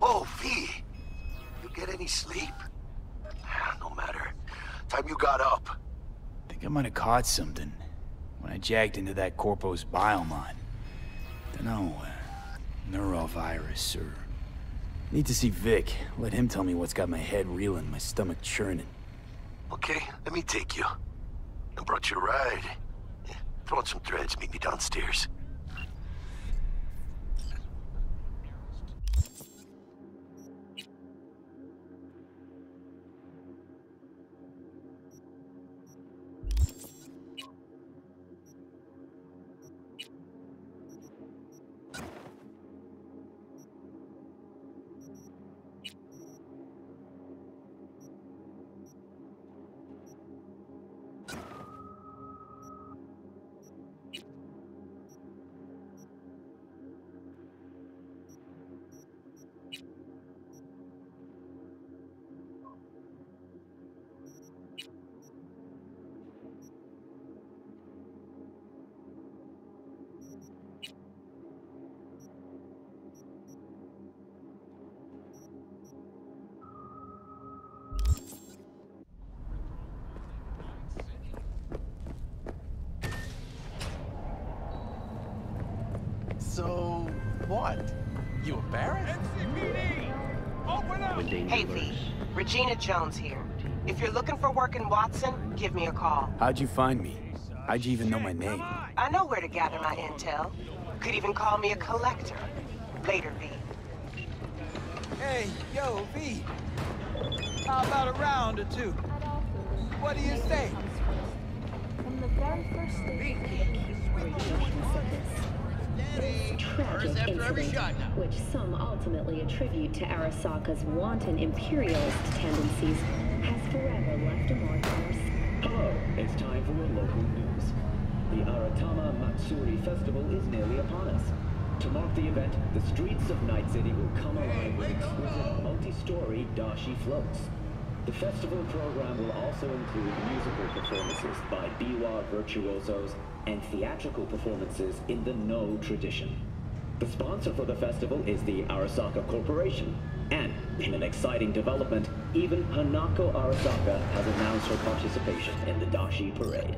Oh, V. You get any sleep? No matter. Time you got up. I think I might have caught something when I jacked into that Corpo's biomon. Dunno, neurovirus or... Need to see Vic. Let him tell me what's got my head reeling, my stomach churning. Okay, let me take you. I brought you a ride. Yeah, throw on some threads, meet me downstairs. So, what? You embarrassed? NCPD! Open up! Hey, V. Regina Jones here. If you're looking for work in Watson, give me a call. How'd you find me? How'd you even know my name? I know where to gather my intel. Could even call me a collector. Later, V. Hey, yo, V. How about a round or two? What do you say? From the very first stage of this tragic incident, which some ultimately attribute to Arasaka's wanton imperialist tendencies, has forever left a mark on us. Hello, it's time for your local news. The Aratama Matsuri Festival is nearly upon us. To mark the event, the streets of Night City will come alive with exquisite multi-story dashi floats. The festival program will also include musical performances by biwa virtuosos and theatrical performances in the No tradition. The sponsor for the festival is the Arasaka Corporation, and in an exciting development, even Hanako Arasaka has announced her participation in the Dashi Parade.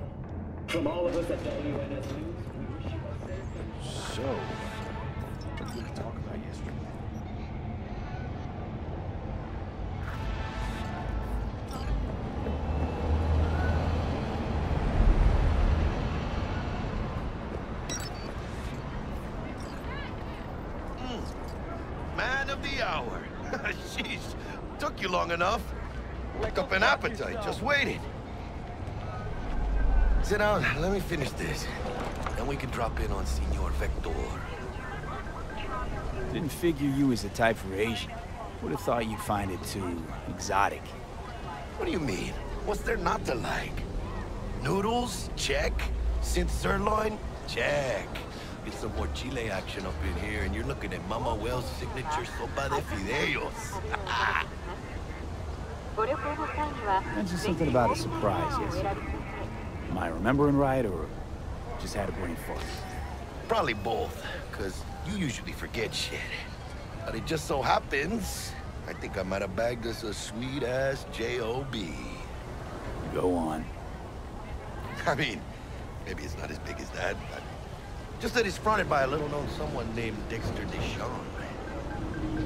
From all of us at WNS News, we wish you a safe... So, what did we talk about yesterday? Man of the hour. Jeez, took you long enough. Wake up an appetite, just waiting. Sit down, let me finish this. Then we can drop in on Senor Vector. Didn't figure you was the type for Asian. Would have thought you'd find it too exotic. What do you mean? What's there not to like? Noodles? Check. Synth sirloin? Check. Get some more Chile action up in here, and you're looking at Mama Wells' signature sopa de fideos. Mentioned something about a surprise yesterday. Am I remembering right, or just had a brain fart? Probably both, because you usually forget shit. But it just so happens, I think I might have bagged us a sweet-ass J.O.B. Go on. I mean, maybe it's not as big as that, but just that it's fronted by a little-known someone named Dexter Deshawn.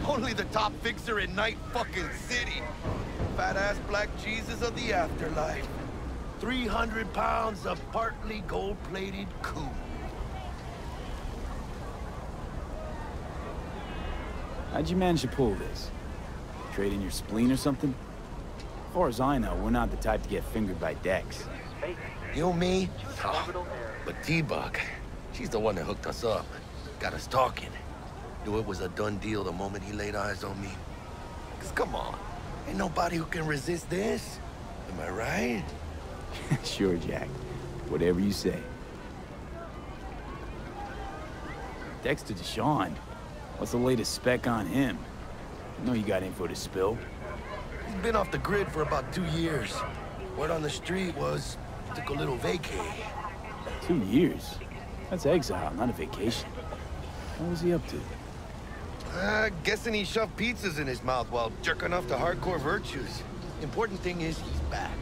Only the top fixer in Night fucking City. Fat-ass black Jesus of the afterlife. 300 pounds of partly gold-plated cool. How'd you manage to pull this? Trade in your spleen or something? As far as I know, we're not the type to get fingered by Dex. You, me? Oh, but T-Bug, she's the one that hooked us up. Got us talking. Knew it was a done deal the moment he laid eyes on me. 'Cause come on, ain't nobody who can resist this. Am I right? Sure, Jack. Whatever you say. Dexter Deshawn. What's the latest spec on him? I know you got info to spill. He's been off the grid for about 2 years. Word on the street was he took a little vacay. 2 years? That's exile, not a vacation. What was he up to? Guessing he shoved pizzas in his mouth while jerking off to hardcore virtues. Important thing is he's back.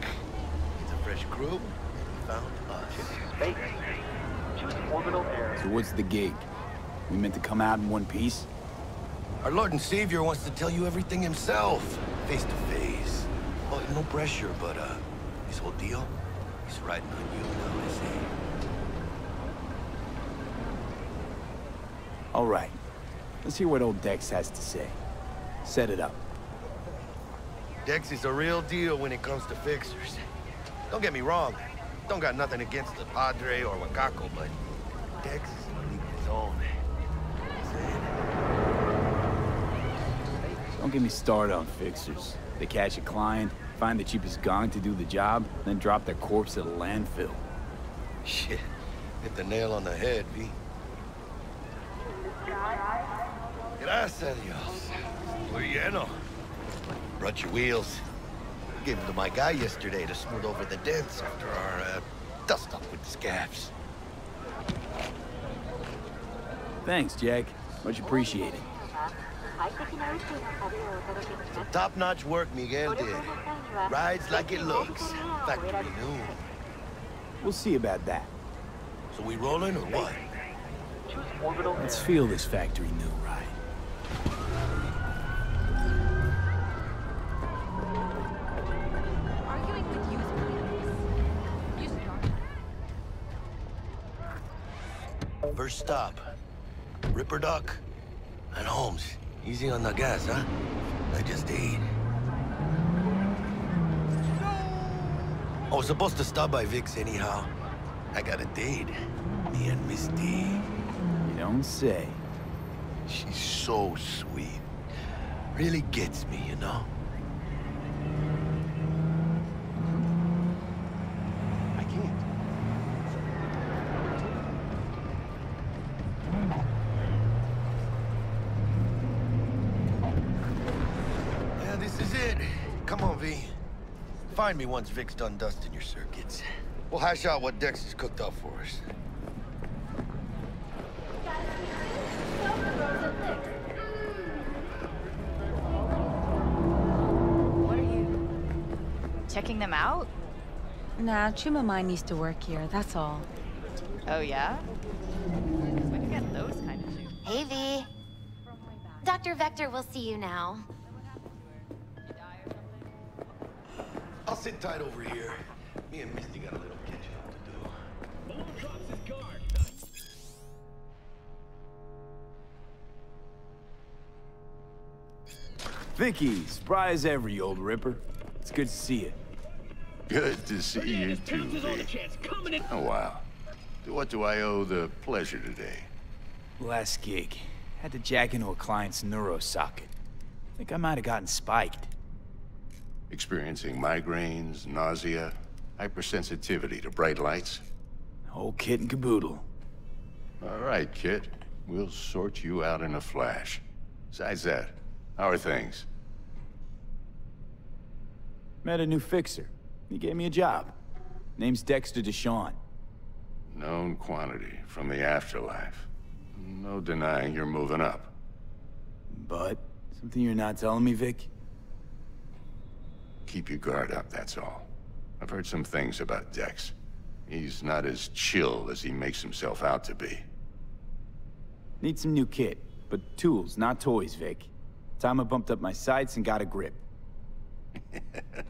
It's a fresh crew. He found us. Space. Choose orbital air. So what's the gig? We meant to come out in one piece? Our Lord and Savior wants to tell you everything himself, face to face. Well, no pressure, but this whole deal, he's riding on you now, I say. All right. Let's hear what old Dex has to say. Set it up. Dex is a real deal when it comes to fixers. Don't get me wrong, don't got nothing against the Padre or Wakako, but Dex is in a league of his own. Don't get me started on fixers. They catch a client, find the cheapest gong to do the job, then drop their corpse at a landfill. Shit, hit the nail on the head, V. Gracias, Dios. Muy lleno. Brought your wheels. Gave them to my guy yesterday to smooth over the dents after our dust up with the scabs. Thanks, Jack. Much appreciated. Some top-notch work Miguel did. Rides like it looks. Factory new. We'll see about that. So we rolling or what? Choose orbital air. Let's feel this factory new ride. Arguing with you is pointless. You start. First stop. Ripper Duck and Holmes. Easy on the gas, huh? I just ate. I was supposed to stop by Vic's anyhow. I got a date. Me and Misty. You don't say. She's so sweet. Really gets me, you know? I can't. Yeah, this is it. Come on, V. Find me once Vic's done dusting your circuits. We'll hash out what Dex has cooked up for us. What are you checking them out? Nah, Chuma needs to work here, that's all. Oh yeah? Where'd you get those kind of shoes? Hey, V. Dr. Vector will see you now. I'll sit tight over here. Me and Misty got a little catching up to do. Vicky, spry as ever, you old ripper. It's good to see you. Good to see you too, V. Oh, wow. To what do I owe the pleasure today? Last gig. Had to jack into a client's neuro socket. Think I might have gotten spiked. Experiencing migraines, nausea, hypersensitivity to bright lights? Whole kit and caboodle. All right, kid. We'll sort you out in a flash. Besides that, how are things? Met a new fixer. He gave me a job. Name's Dexter Deshawn. Known quantity from the afterlife. No denying you're moving up. But, something you're not telling me, Vic? Keep your guard up, that's all. I've heard some things about Dex. He's not as chill as he makes himself out to be. Need some new kit, but tools, not toys, Vic. Time I bumped up my sights and got a grip.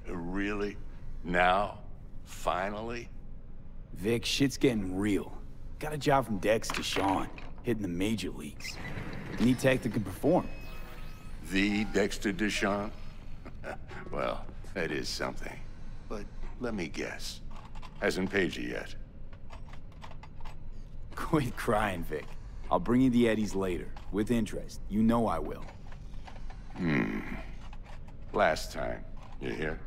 Really? Now? Finally? Vic, shit's getting real. Got a job from Dex Deshawn, hitting the major leagues. Need tech that can perform. The Dexter Deshawn? Well, that is something. But let me guess. Hasn't paid you yet. Quit crying, Vic. I'll bring you the eddies later, with interest. You know I will. Last time. You hear?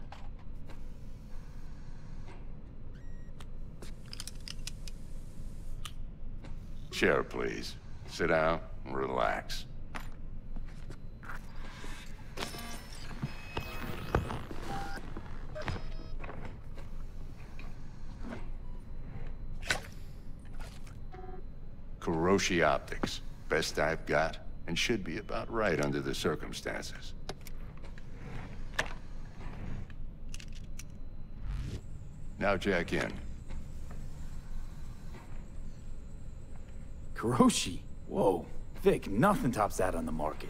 Chair, please. Sit down and relax. Kuroshi Optics. Best I've got, and should be about right under the circumstances. Now jack in. Kuroshi? Whoa. Vic, nothing tops that on the market.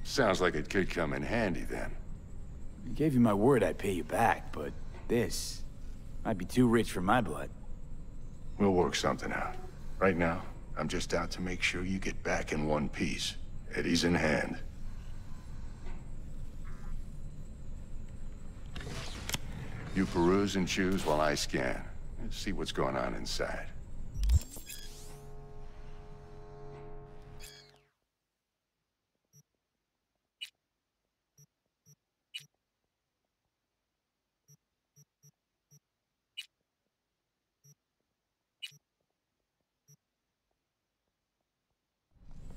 Sounds like it could come in handy then. I gave you my word I'd pay you back, but this might be too rich for my blood. We'll work something out. Right now, I'm just out to make sure you get back in one piece. Eddie's in hand. You peruse and choose while I scan. Let's see what's going on inside.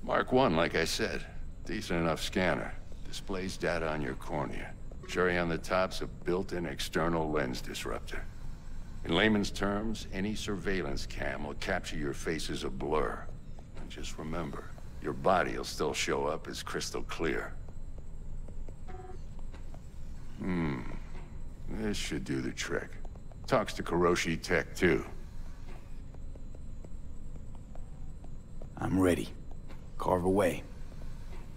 Mark 1, like I said. Decent enough scanner. Displays data on your cornea. Cherry on the top's a built-in external lens disruptor. In layman's terms, any surveillance cam will capture your face as a blur. And just remember, your body will still show up as crystal clear. This should do the trick. Talks to Kuroshi Tech, too. I'm ready. Carve away.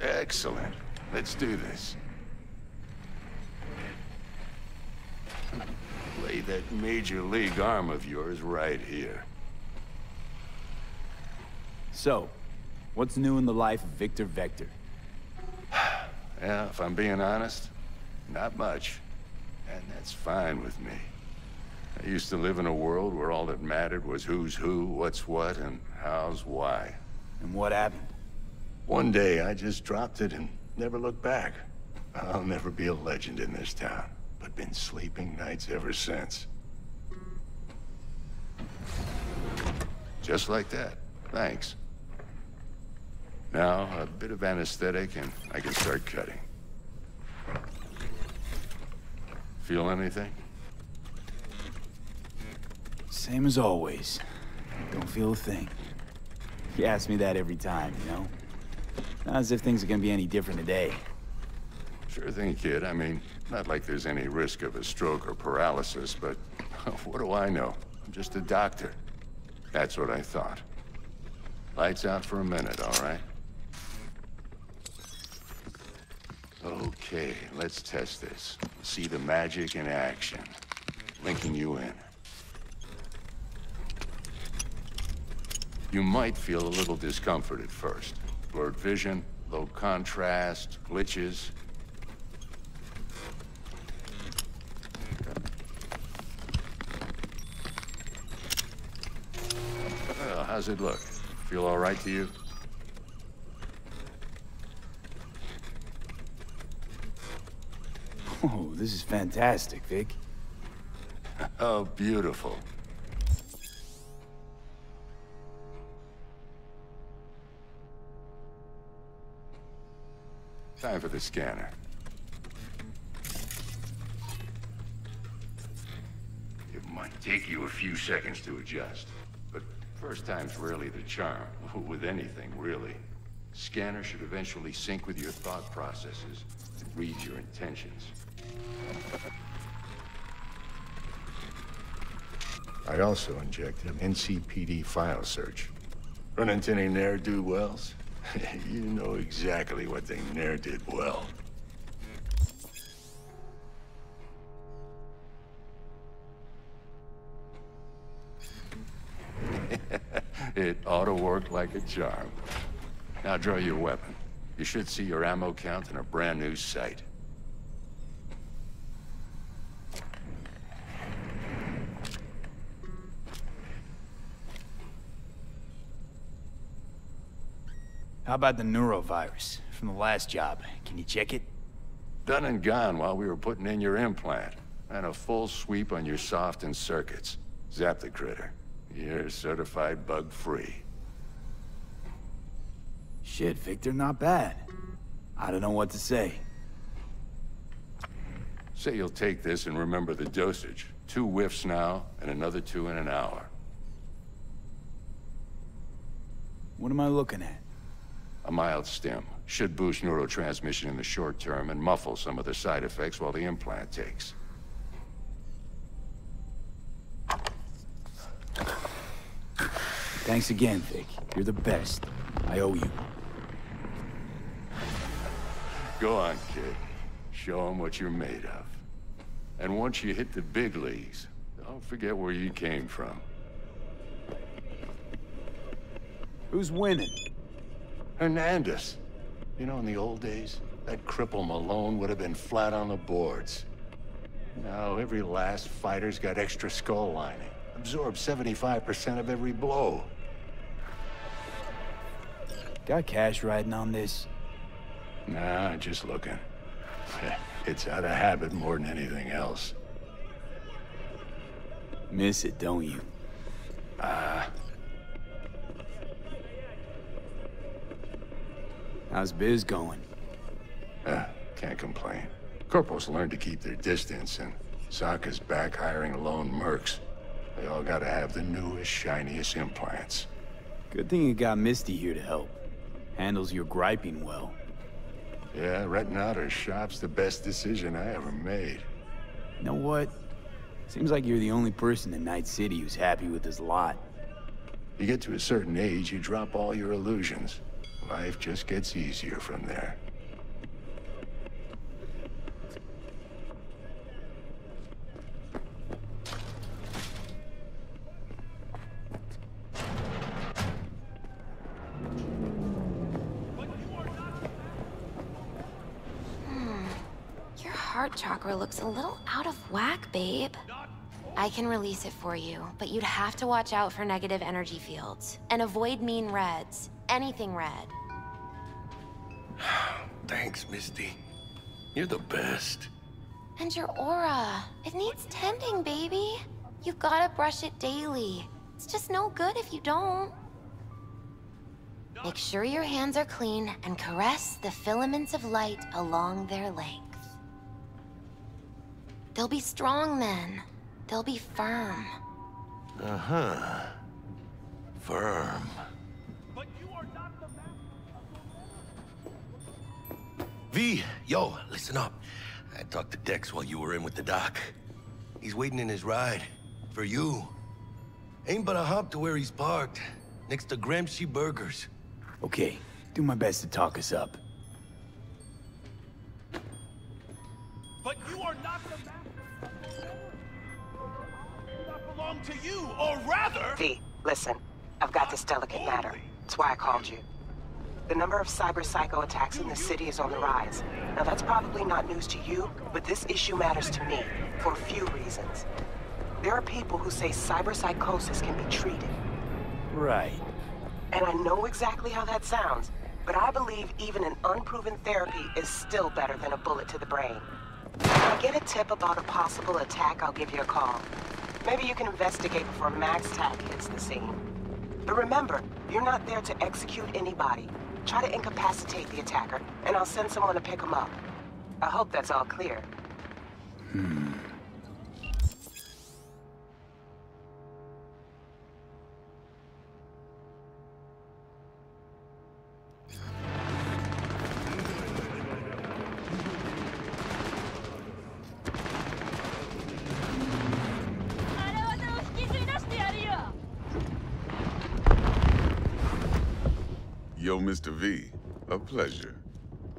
Excellent. Let's do this. Lay that major league arm of yours right here. So, what's new in the life of Victor Vector? Yeah, if I'm being honest, not much. And that's fine with me. I used to live in a world where all that mattered was who's who, what's what, and how's why. And what happened? One day, I just dropped it and never looked back. I'll never be a legend in this town, but been sleeping nights ever since. Just like that. Thanks. Now, a bit of anesthetic and I can start cutting. Feel anything? Same as always. Don't feel a thing. You ask me that every time, you know? Not as if things are gonna be any different today. Sure thing, kid. I mean, not like there's any risk of a stroke or paralysis, but what do I know? I'm just a doctor. That's what I thought. Lights out for a minute, all right? Okay, let's test this. See the magic in action. Linking you in. You might feel a little discomfort at first. Blurred vision, low contrast, glitches. Well, how's it look? Feel all right to you? Oh, this is fantastic, Vic. Oh, beautiful. Time for the scanner. It might take you a few seconds to adjust, but first time's rarely the charm, with anything, really. Scanner should eventually sync with your thought processes and read your intentions. I also injected an NCPD file search. Run into any ne'er-do-wells? You know exactly what they ne'er did well. It ought to work like a charm. Now draw your weapon. You should see your ammo count in a brand new sight. How about the neurovirus from the last job? Can you check it? Done and gone while we were putting in your implant. And a full sweep on your soft and circuits. Zap the critter. You're certified bug-free. Shit, Victor, not bad. I don't know what to say. Say you'll take this and remember the dosage. 2 whiffs now, and another 2 in an hour. What am I looking at? A mild stim. Should boost neurotransmission in the short term and muffle some of the side effects while the implant takes. Thanks again, Vic. You're the best. I owe you. Go on, kid. Show them what you're made of. And once you hit the big leagues, don't forget where you came from. Who's winning? Hernandez. You know, in the old days, that cripple Malone would have been flat on the boards. Now, every last fighter's got extra skull lining. Absorbs 75% of every blow. Got cash riding on this? Nah, just looking. It's out of habit more than anything else. Miss it, don't you? How's biz going? Can't complain. Corporals learn to keep their distance, and Sokka's back hiring lone mercs. They all gotta have the newest, shiniest implants. Good thing you got Misty here to help. Handles your griping well. Yeah, renting out her shop's the best decision I ever made. You know what? Seems like you're the only person in Night City who's happy with his lot. You get to a certain age, you drop all your illusions. Life just gets easier from there. Your heart chakra looks a little out of whack, babe. I can release it for you, but you'd have to watch out for negative energy fields. And avoid mean reds. Anything red. Thanks, Misty. You're the best. And your aura. It needs tending, baby. You gotta brush it daily. It's just no good if you don't. Make sure your hands are clean and caress the filaments of light along their length. They'll be strong then. They'll be firm. Uh-huh. Firm. V, yo, listen up. I talked to Dex while you were in with the doc. He's waiting in his ride. For you. Ain't but a hop to where he's parked. Next to Gramsci Burgers. Okay, do my best to talk us up. But you are not the master. Do not belong to you, or rather... V, listen. I've got this delicate matter. That's why I called you. The number of cyber-psycho attacks in the city is on the rise. Now that's probably not news to you, but this issue matters to me, for a few reasons. There are people who say cyber-psychosis can be treated. Right. And I know exactly how that sounds, but I believe even an unproven therapy is still better than a bullet to the brain. If I get a tip about a possible attack, I'll give you a call. Maybe you can investigate before MaxTac hits the scene. But remember, you're not there to execute anybody. Try to incapacitate the attacker, and I'll send someone to pick him up. I hope that's all clear. Yo, Mr. V, a pleasure.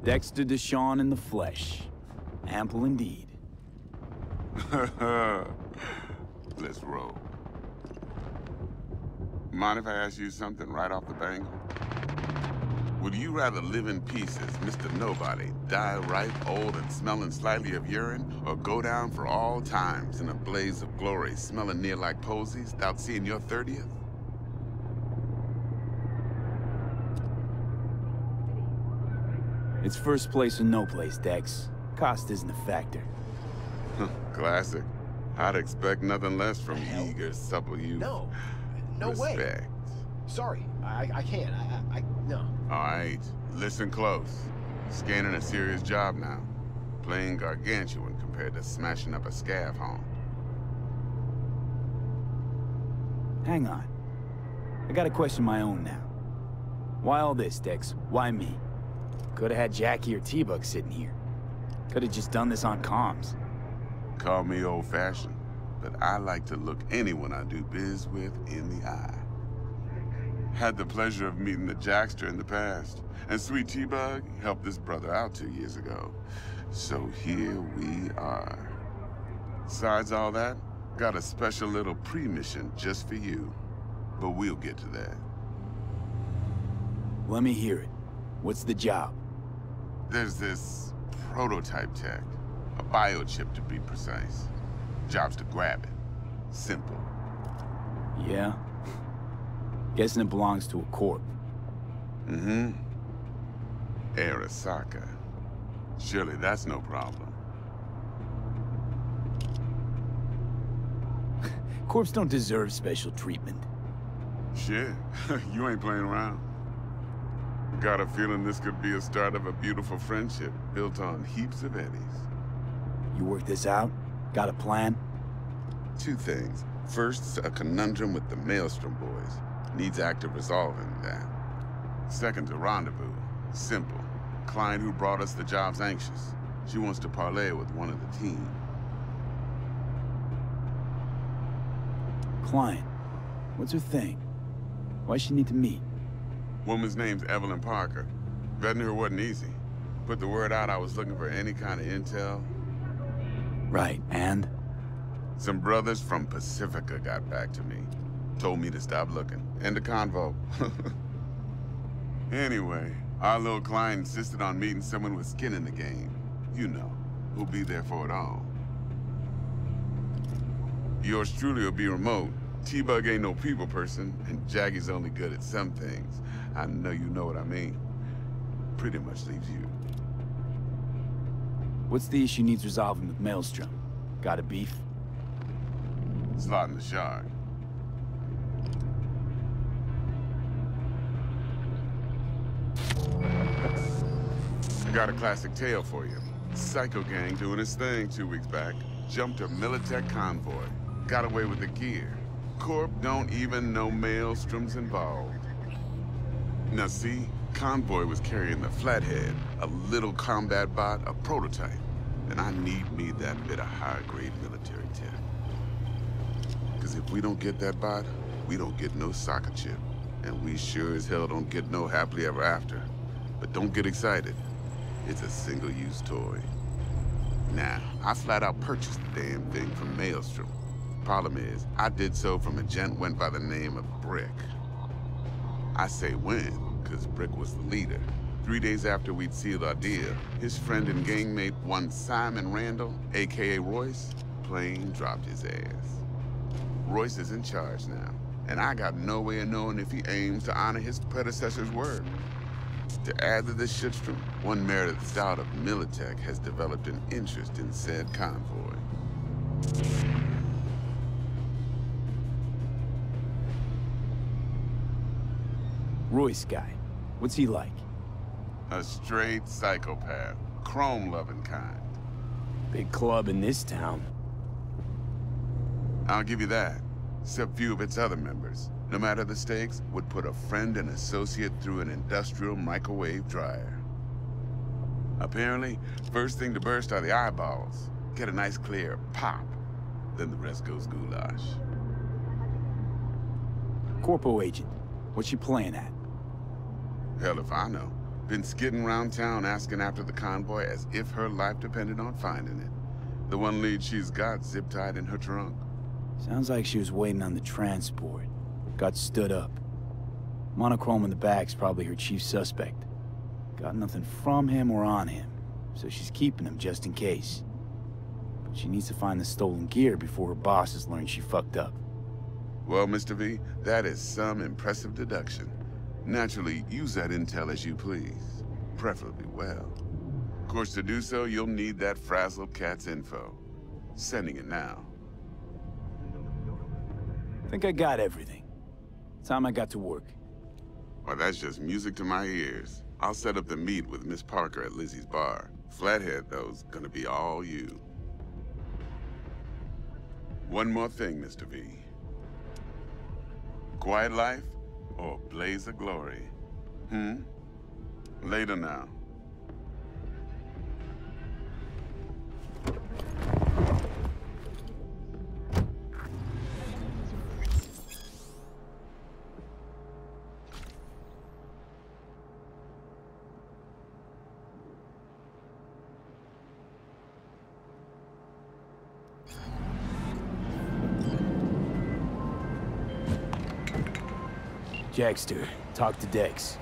Dexter Deshawn in the flesh. Ample indeed. Let's roll. Mind if I ask you something right off the bangle? Would you rather live in peace as Mr. Nobody, die ripe, old, and smelling slightly of urine, or go down for all times in a blaze of glory, smelling near like posies, without seeing your 30th? It's first place or no place, Dex. Cost isn't a factor. Classic. I'd expect nothing less from eager, supple youth. No Respect. way. Sorry, I can't. No. All right, listen close. Scanning a serious job now. Playing gargantuan compared to smashing up a scav home. Hang on. I got a question of my own now. Why all this, Dex? Why me? Could've had Jackie or T-Bug sitting here. Could've just done this on comms. Call me old-fashioned, but I like to look anyone I do biz with in the eye. Had the pleasure of meeting the Jackster in the past, and Sweet T-Bug helped this brother out 2 years ago. So here we are. Besides all that, got a special little pre-mission just for you. But we'll get to that. Let me hear it. What's the job? There's this prototype tech. A biochip to be precise. Job's to grab it. Simple. Yeah? Guessing it belongs to a corp. Mm-hmm. Arasaka. Surely that's no problem. Corps don't deserve special treatment. Shit, you ain't playing around. Got a feeling this could be a start of a beautiful friendship built on heaps of eddies. You work this out? Got a plan? 2 things. First, a conundrum with the Maelstrom boys. Needs active resolving that. Second, a rendezvous. Simple. Client who brought us the job's anxious. She wants to parlay with one of the team. Client? What's her thing? Why's she need to meet? Woman's name's Evelyn Parker. Vetting her wasn't easy. Put the word out I was looking for any kind of intel. Right, and? Some brothers from Pacifica got back to me. Told me to stop looking. End of convo. Anyway, our little client insisted on meeting someone with skin in the game. You know, who'll be there for it all. Yours truly will be remote. T-Bug ain't no people person, and Jaggy's only good at some things. I know you know what I mean. Pretty much leaves you. What's the issue needs resolving with Maelstrom? Got a beef? Slotting the shard. I got a classic tale for you. Psycho gang doing his thing 2 weeks back. Jumped a Militech convoy. Got away with the gear. Corp don't even know Maelstrom's involved. Now see, convoy was carrying the Flathead, a little combat bot, a prototype. And I need me that bit of high-grade military tech. Because if we don't get that bot, we don't get no soccer chip. And we sure as hell don't get no happily ever after. But don't get excited. It's a single-use toy. Now, I flat out purchased the damn thing from Maelstrom. Problem is, I did so from a gent went by the name of Brick. I say when, because Brick was the leader. 3 days after we'd sealed our deal, his friend and gangmate, one Simon Randall, a.k.a. Royce, plain dropped his ass. Royce is in charge now, and I got no way of knowing if he aims to honor his predecessor's word. To add to this shitstorm, one Meredith out of Militech has developed an interest in said convoy. Royce guy. What's he like? A straight psychopath. Chrome-loving kind. Big club in this town. I'll give you that. Except few of its other members, no matter the stakes, would put a friend and associate through an industrial microwave dryer. Apparently, first thing to burst are the eyeballs. Get a nice clear pop. Then the rest goes goulash. Corpo agent. What's she playing at? Hell if I know. Been skidding around town asking after the convoy as if her life depended on finding it. The one lead she's got zip-tied in her trunk. Sounds like she was waiting on the transport. Got stood up. Monochrome in the back's probably her chief suspect. Got nothing from him or on him, so she's keeping him just in case. But she needs to find the stolen gear before her bosses learn she fucked up. Well, Mr. V, that is some impressive deduction. Naturally, use that intel as you please. Preferably well. Of course, to do so, you'll need that frazzled cat's info. Sending it now. Think I got everything. Time I got to work. Well, that's just music to my ears. I'll set up the meet with Miss Parker at Lizzie's bar. Flathead, though's gonna be all you. One more thing, Mr. V. Quiet life or blaze of glory? Later now. Jackster, talk to Dex.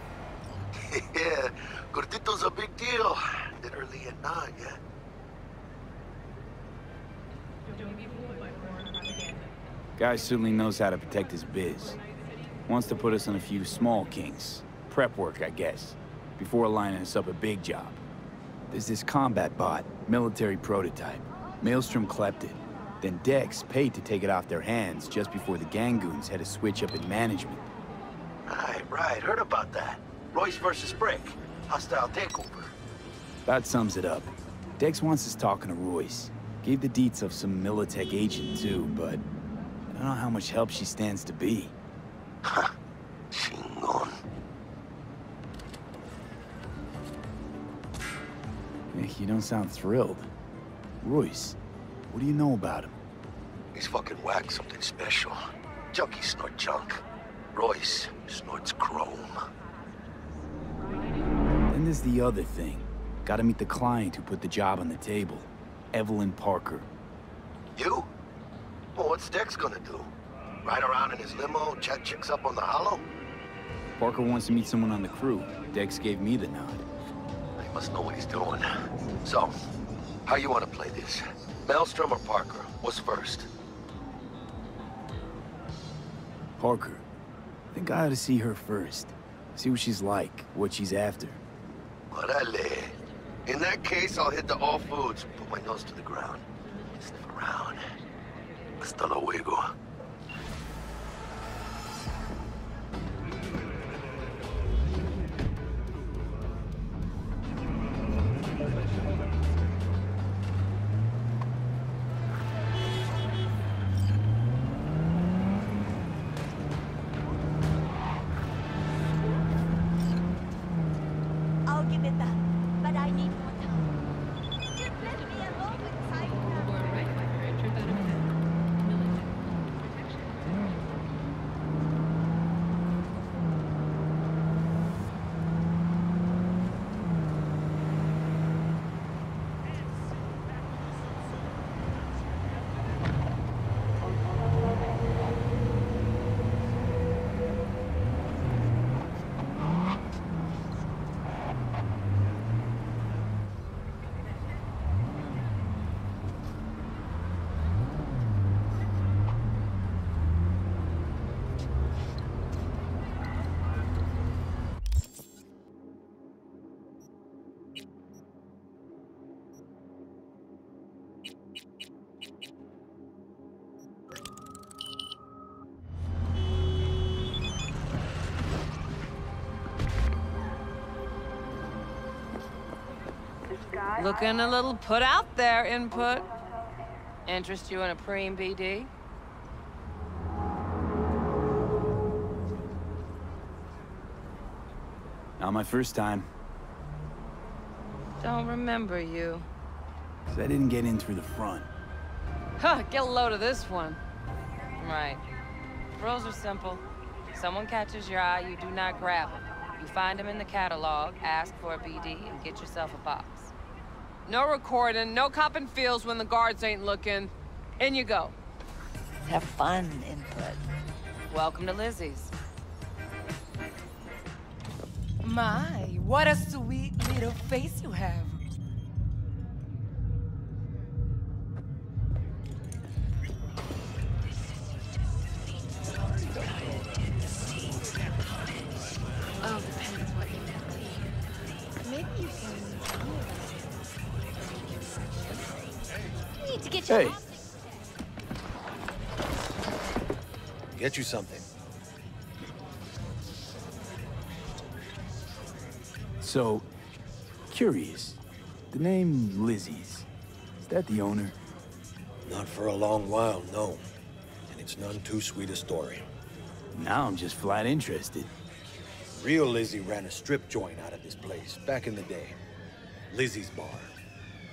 Yeah, Gordito's a big deal. Literally at 9, yeah? Guy certainly knows how to protect his biz. Wants to put us on a few small kinks. Prep work, I guess. Before lining us up a big job. There's this combat bot, military prototype. Maelstrom clept it. Then Dex paid to take it off their hands just before the Gangoons had a switch up in management. Right. Heard about that. Royce versus Brick. Hostile takeover. That sums it up. Dex wants us talking to Royce. Gave the deets of some Militech agent too, but I don't know how much help she stands to be. Ha. Chingon. You don't sound thrilled. Royce, what do you know about him? He's fucking whack, something special. Junkies snort junk. Royce snorts chrome. Then there's the other thing. Gotta meet the client who put the job on the table. Evelyn Parker. You? Well, what's Dex gonna do? Ride around in his limo, chat chicks up on the hollow? Parker wants to meet someone on the crew. Dex gave me the nod. He must know what he's doing. So, how you want to play this? Maelstrom or Parker? What's first? Parker. I think I ought to see her first. See what she's like, what she's after. Orale. In that case, I'll hit the all foods, put my nose to the ground. Sniff around. Hasta luego. Looking a little put out there, input. Interest you in a preem BD? Not my first time. Don't remember you. 'Cause I didn't get in through the front. Huh, get a load of this one. Right. Rules are simple. Someone catches your eye, you do not grab them. You find them in the catalog, ask for a BD, and get yourself a box. No recording, no copping feels when the guards ain't looking. In you go. Have fun, input. Welcome to Lizzie's. My, what a sweet little face you have. Oh, depends what you believe. Maybe you can... You need to get your... Hey. Get you something. So, curious. The name Lizzie's. Is that the owner? Not for a long while, no. And it's none too sweet a story. Now I'm just flat interested. Real Lizzie ran a strip joint out of this place back in the day. Lizzie's bar.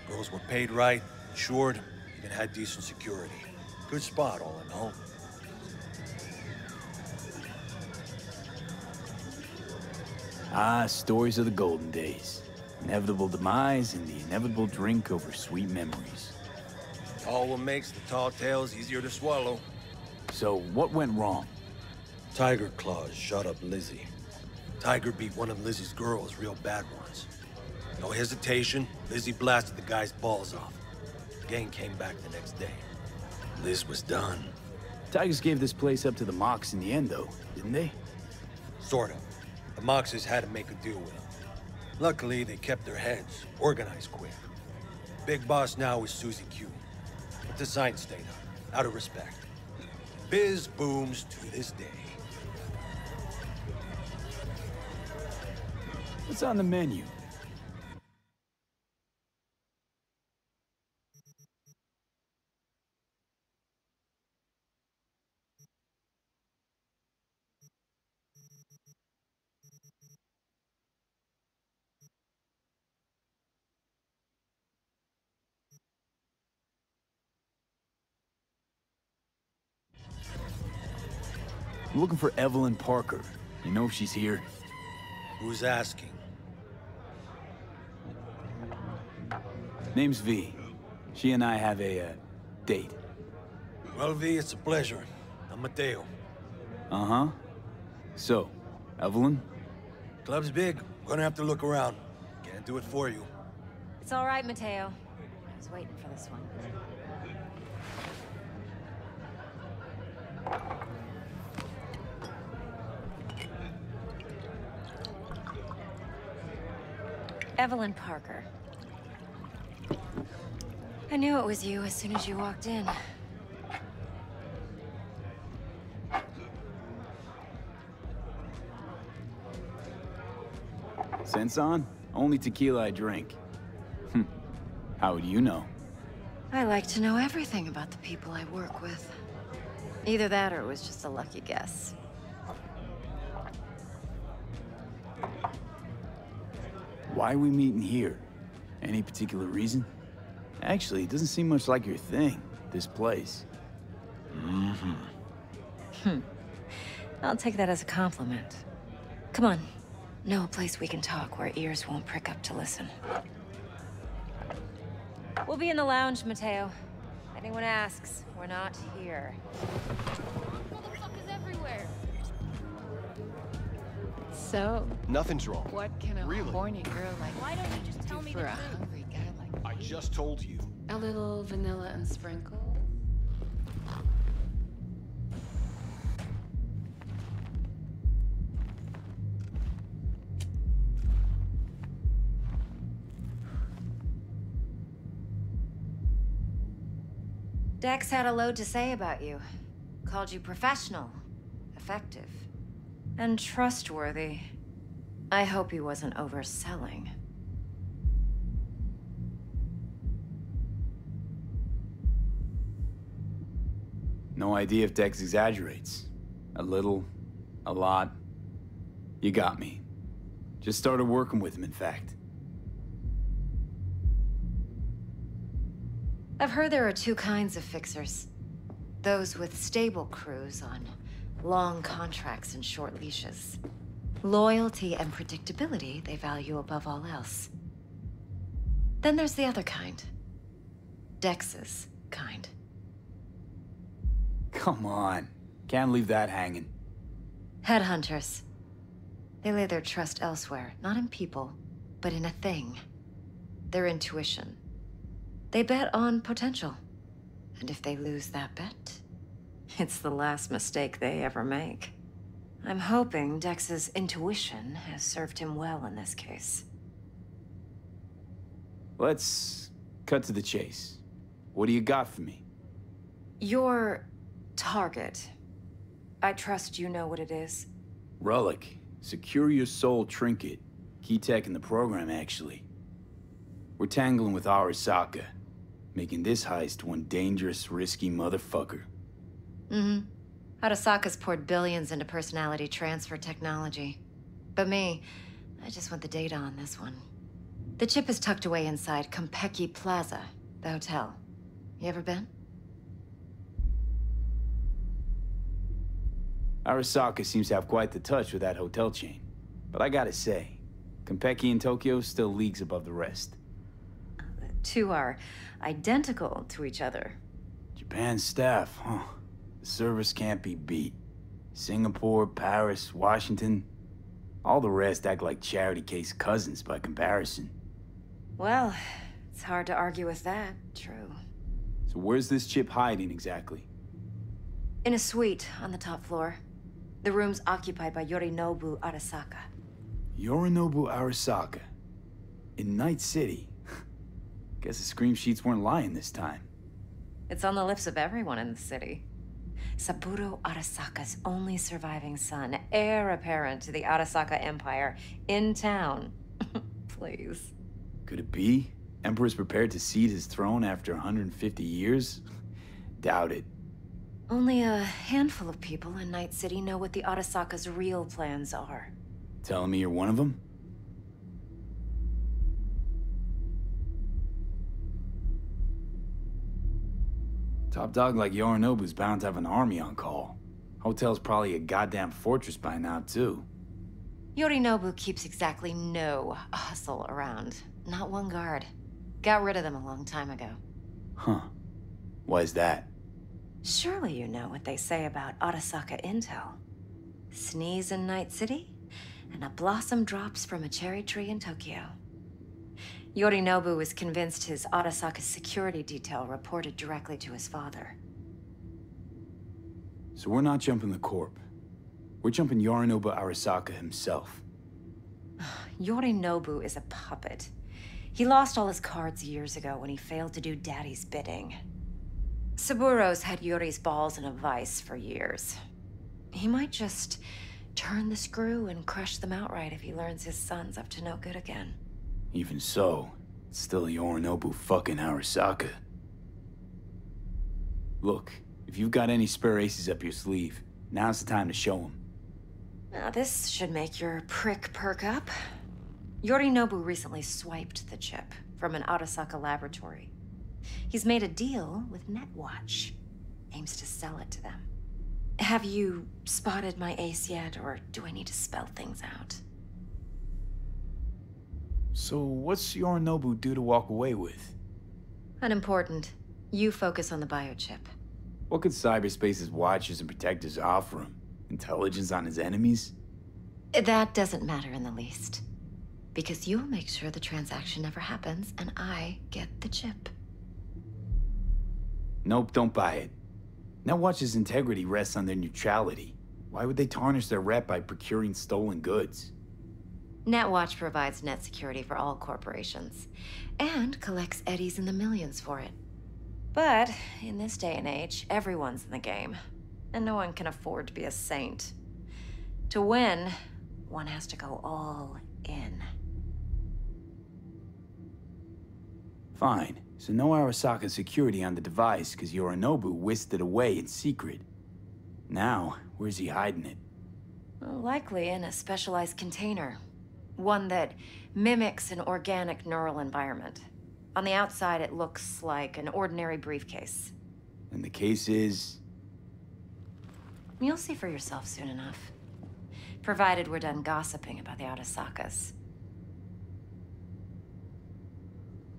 Girls were paid right, insured, even had decent security. Good spot, all in all. Ah, stories of the golden days. Inevitable demise and the inevitable drink over sweet memories. All what makes the tall tales easier to swallow. So, what went wrong? Tiger Claws shot up Lizzie. Tiger beat one of Lizzie's girls, real bad ones. No hesitation, Lizzie blasted the guy's balls off. Gang came back the next day. Liz was done. Tigers gave this place up to the Mox in the end, though, didn't they? Sort of. The Moxes had to make a deal with them. Luckily, they kept their heads, organized quick. Big boss now is Susie Q. But the sign stayed up, out of respect. Biz booms to this day. What's on the menu? I'm looking for Evelyn Parker. You know if she's here? Who's asking? Name's V. She and I have a, date. Well, V, it's a pleasure. I'm Mateo. Uh-huh. So, Evelyn? Club's big. Gonna have to look around. Can't do it for you. It's all right, Mateo. I was waiting for this one. Evelyn Parker. I knew it was you as soon as you walked in. Sense on? Only tequila I drink. How would you know? I like to know everything about the people I work with. Either that or it was just a lucky guess. Why are we meeting here? Any particular reason? Actually, it doesn't seem much like your thing, this place. I'll take that as a compliment. Come on. Know a place we can talk where ears won't prick up to listen. We'll be in the lounge, Mateo. If anyone asks, we're not here. Motherfuckers everywhere. So, nothing's wrong. What can a horny girl like Why don't you just tell me for the a truth? hungry guy like I just told you. a little vanilla and sprinkle? Dex had a load to say about you. Called you professional, effective, and trustworthy. I hope he wasn't overselling. No idea if Dex exaggerates. A little, a lot. You got me. Just started working with him, in fact. I've heard there are two kinds of fixers. Those with stable crews on long contracts and short leashes. Loyalty and predictability they value above all else. Then there's the other kind. Dex's kind. Come on. Can't leave that hanging. Headhunters. They lay their trust elsewhere, not in people, but in a thing. Their intuition. They bet on potential. And if they lose that bet, it's the last mistake they ever make. I'm hoping Dex's intuition has served him well in this case. Let's cut to the chase. What do you got for me? Your target. I trust you know what it is. Relic. Secure your soul trinket. Key tech in the program, actually. We're tangling with Arasaka, making this heist one dangerous, risky motherfucker. Arasaka's poured billions into personality transfer technology. But me, I just want the data on this one. The chip is tucked away inside Konpeki Plaza, the hotel. You ever been? Arasaka seems to have quite the touch with that hotel chain. But I gotta say, Konpeki in Tokyo still leagues above the rest. The two are identical to each other. Japan's staff, huh? The service can't be beat. Singapore, Paris, Washington. All the rest act like charity case cousins by comparison. Well, it's hard to argue with that, true. So where's this chip hiding exactly? In a suite on the top floor. The room's occupied by Yorinobu Arasaka. Yorinobu Arasaka? In Night City? Guess the scream sheets weren't lying this time. It's on the lips of everyone in the city. Saburo Arasaka's only surviving son, heir apparent to the Arasaka Empire, in town. Please. Could it be? Emperor's prepared to cede his throne after 150 years? Doubt it. Only a handful of people in Night City know what the Arasaka's real plans are. Telling me you're one of them? Top dog like Yorinobu's bound to have an army on call. Hotel's probably a goddamn fortress by now, too. Yorinobu keeps exactly no hustle around. Not one guard. Got rid of them a long time ago. Huh. Why's that? Surely you know what they say about Arasaka intel. Sneeze in Night City, and a blossom drops from a cherry tree in Tokyo. Yorinobu was convinced his Arasaka security detail reported directly to his father. So we're not jumping the Corp. We're jumping Yorinobu Arasaka himself. Yorinobu is a puppet. He lost all his cards years ago when he failed to do Daddy's bidding. Saburo's had Yuri's balls in a vice for years. He might just turn the screw and crush them outright if he learns his son's up to no good again. Even so, it's still Yorinobu fucking Arasaka. Look, if you've got any spare aces up your sleeve, now's the time to show them. Now this should make your prick perk up. Yorinobu recently swiped the chip from an Arasaka laboratory. He's made a deal with Netwatch. Aims to sell it to them. Have you spotted my ace yet, or do I need to spell things out? So what's Yorinobu due to walk away with? Unimportant. You focus on the biochip. What could cyberspace's watchers and protectors offer him? Intelligence on his enemies? That doesn't matter in the least. Because you'll make sure the transaction never happens, and I get the chip. Nope, don't buy it. Netwatch's integrity rests on their neutrality. Why would they tarnish their rep by procuring stolen goods? Netwatch provides net security for all corporations, and collects eddies in the millions for it. But in this day and age, everyone's in the game, and no one can afford to be a saint. To win, one has to go all in. Fine. So no Arasaka security on the device because Yorinobu whisked it away in secret. Now, where's he hiding it? Well, likely in a specialized container. One that mimics an organic neural environment. On the outside, it looks like an ordinary briefcase. And the case is? You'll see for yourself soon enough. Provided we're done gossiping about the Arasakas.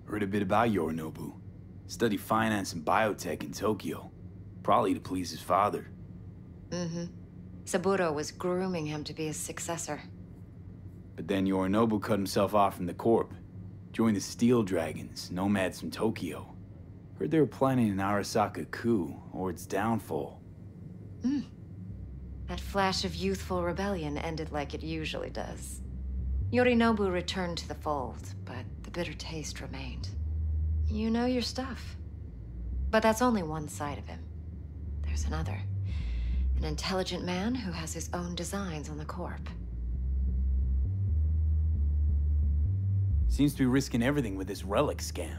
Heard a bit about Yorinobu. Studied finance and biotech in Tokyo. Probably to please his father. Mm-hmm. Saburo was grooming him to be his successor. But then Yorinobu cut himself off from the Corp. Joined the Steel Dragons, nomads from Tokyo. Heard they were planning an Arasaka coup, or its downfall. That flash of youthful rebellion ended like it usually does. Yorinobu returned to the fold, but the bitter taste remained. You know your stuff. But that's only one side of him. There's another. An intelligent man who has his own designs on the Corp. Seems to be risking everything with this relic scam.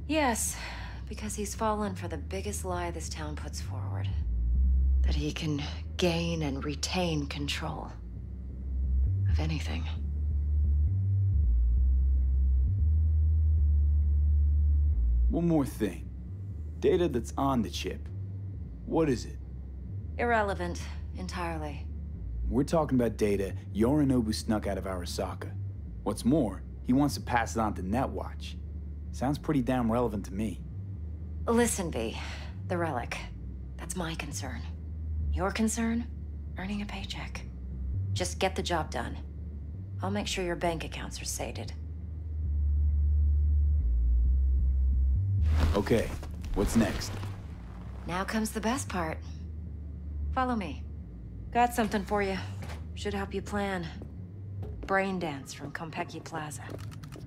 Yes, because he's fallen for the biggest lie this town puts forward. That he can gain and retain control of if anything. One more thing. Data that's on the chip. What is it? Irrelevant, entirely. We're talking about data Yorinobu snuck out of Arasaka. What's more, he wants to pass it on to Netwatch. Sounds pretty damn relevant to me. Listen, V. The relic. That's my concern. Your concern? Earning a paycheck. Just get the job done. I'll make sure your bank accounts are sated. Okay, what's next? Now comes the best part. Follow me. Got something for you. Should help you plan. Brain dance from Konpeki Plaza.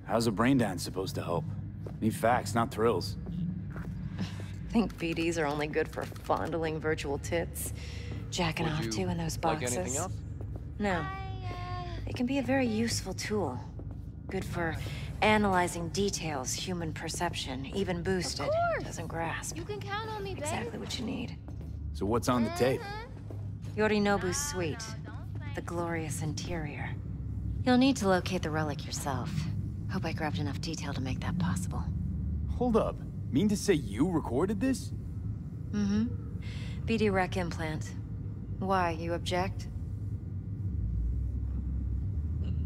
How's a brain dance supposed to help? Need facts, not thrills. Think BDs are only good for fondling virtual tits? Jacking off to in those boxes? Like anything else? No. It can be a very useful tool. Good for analyzing details human perception, even boosted, doesn't grasp. You can count on me, babe. Exactly what you need. So what's on the tape? Yorinobu's suite. The glorious interior. You'll need to locate the relic yourself. Hope I grabbed enough detail to make that possible. Hold up. Mean to say you recorded this? Mm-hmm. BD rec implant. Why, you object?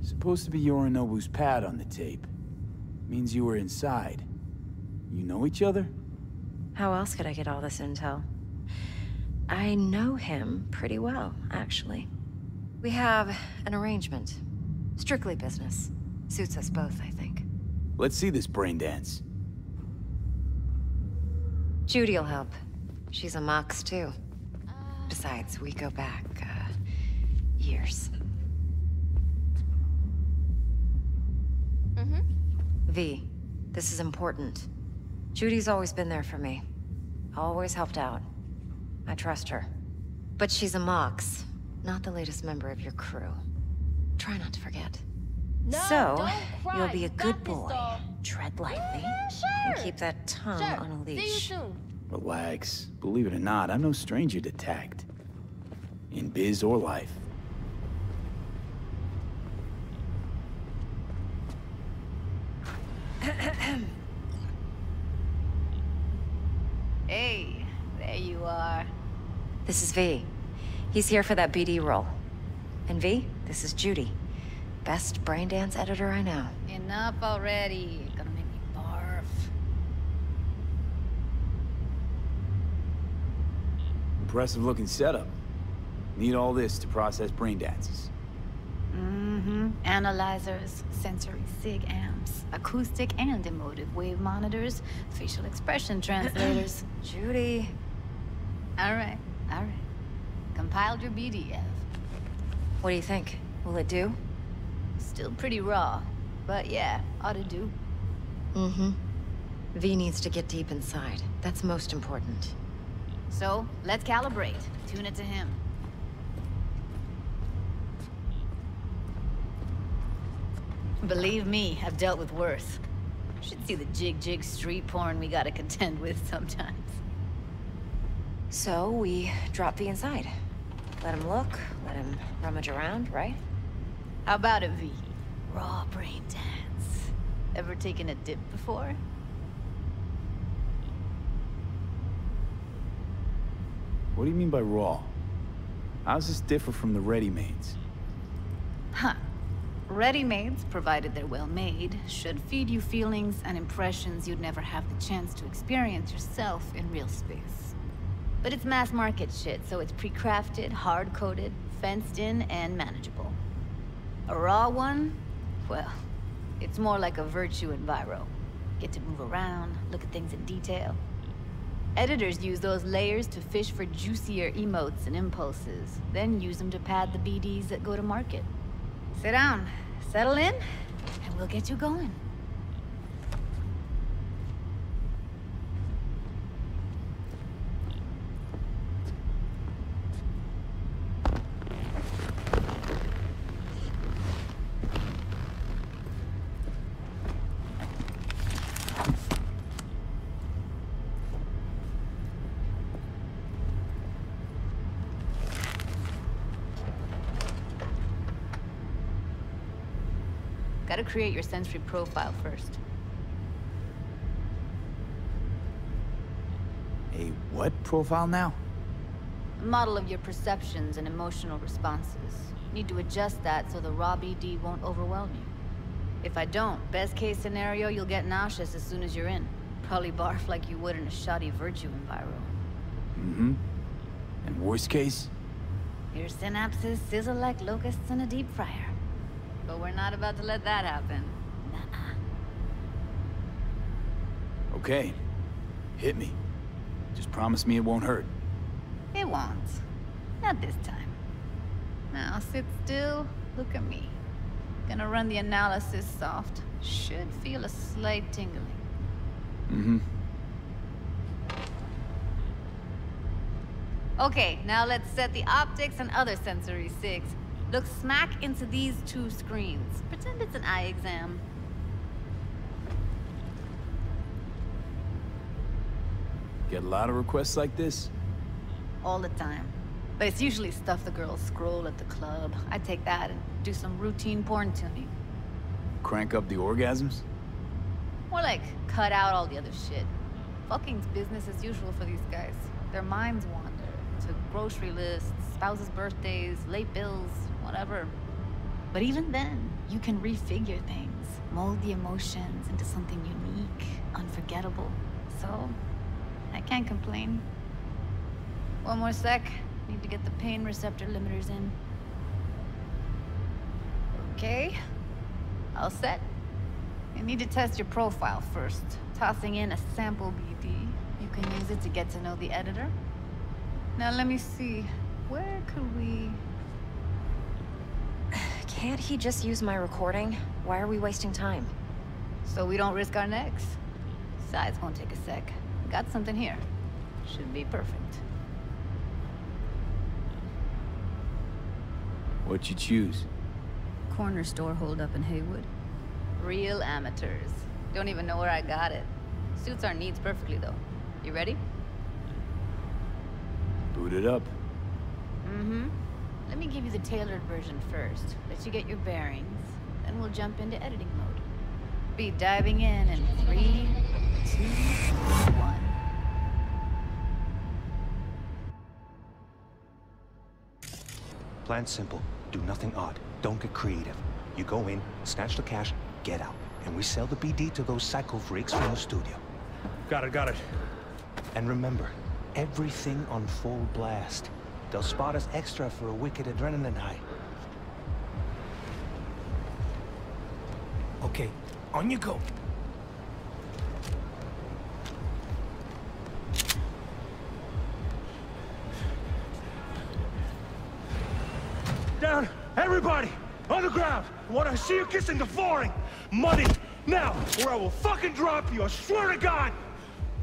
Supposed to be Yorinobu's pad on the tape. Means you were inside. You know each other? How else could I get all this intel? I know him pretty well, actually. We have an arrangement. Strictly business. Suits us both, I think. Let's see this brain dance. Judy'll help. She's a Mox, too. Besides, we go back, years. V, this is important. Judy's always been there for me. Always helped out. I trust her. But she's a Mox, not the latest member of your crew. Try not to forget. No, So, don't cry. you'll be a You good got this, boy. doll. Tread lightly. Sure. And keep that tongue on a See you leash. soon. Relax. Believe it or not, I'm no stranger to tact. In biz or life. Hey, there you are. This is V. He's here for that BD role. And V, this is Judy. Best brain dance editor I know. Enough already. You're gonna make me barf. Impressive looking setup. Need all this to process brain dances. Mm-hmm. Analyzers, sensory sig amps, acoustic and emotive wave monitors, facial expression translators. Judy. All right. Compiled your BDF. What do you think? Will it do? Still pretty raw, but yeah, ought to do. Mm-hmm. V needs to get deep inside. That's most important. So, let's calibrate. Tune it to him. Believe me, I've dealt with worse. Should see the jig street porn we gotta contend with sometimes. So, we drop V inside. Let him look, let him rummage around, right? How about it, V? Raw brain dance. Ever taken a dip before? What do you mean by raw? How's this differ from the ready-mades? Huh. Ready-mades, provided they're well-made, should feed you feelings and impressions you'd never have the chance to experience yourself in real space. But it's mass-market shit, so it's pre-crafted, hard-coded, fenced-in, and manageable. A raw one? Well, it's more like a virtue enviro. Get to move around, look at things in detail. Editors use those layers to fish for juicier emotes and impulses, then use them to pad the BDs that go to market. Sit down, settle in, and we'll get you going. Gotta create your sensory profile first. A what profile now? A model of your perceptions and emotional responses. Need to adjust that so the raw BD won't overwhelm you. If I don't, best case scenario, you'll get nauseous as soon as you're in. Probably barf like you would in a shoddy Virtue enviro. Mm-hmm. And worst case? Your synapses sizzle like locusts in a deep fryer. But we're not about to let that happen. Nuh-uh. Okay. Hit me. Just promise me it won't hurt. It won't. Not this time. Now sit still, look at me. Gonna run the analysis soft. Should feel a slight tingling. Mm-hmm. Okay, now let's set the optics and other sensory sigs. Look smack into these two screens. Pretend it's an eye exam. Get a lot of requests like this? All the time. But it's usually stuff the girls scroll at the club. I take that and do some routine porn tuning. Crank up the orgasms? More like, cut out all the other shit. Fucking's business as usual for these guys. Their minds wander to grocery lists, spouses' birthdays, late bills, whatever. But even then, you can refigure things, mold the emotions into something unique, unforgettable. So, I can't complain. One more sec. Need to get the pain receptor limiters in. Okay. All set. You need to test your profile first. Tossing in a sample BD. You can use it to get to know the editor. Now let me see. Where could we... Can't he just use my recording? Why are we wasting time? So we don't risk our necks. Besides, won't take a sec. Got something here. Should be perfect. What'd you choose? Corner store holdup in Haywood. Real amateurs. Don't even know where I got it. Suits our needs perfectly, though. You ready? Boot it up. Mm-hmm. Let me give you the tailored version first. Let you get your bearings. Then we'll jump into editing mode. Be diving in 3, 2, 1. Plan simple. Do nothing odd. Don't get creative. You go in, snatch the cash, get out. And we sell the BD to those psycho freaks from the studio. Got it. And remember, everything on full blast. They'll spot us extra for a wicked adrenaline high. Okay, on you go. Down! Everybody! On the ground! I want to see you kissing the flooring! Money! Now! Or I will fucking drop you, I swear to God!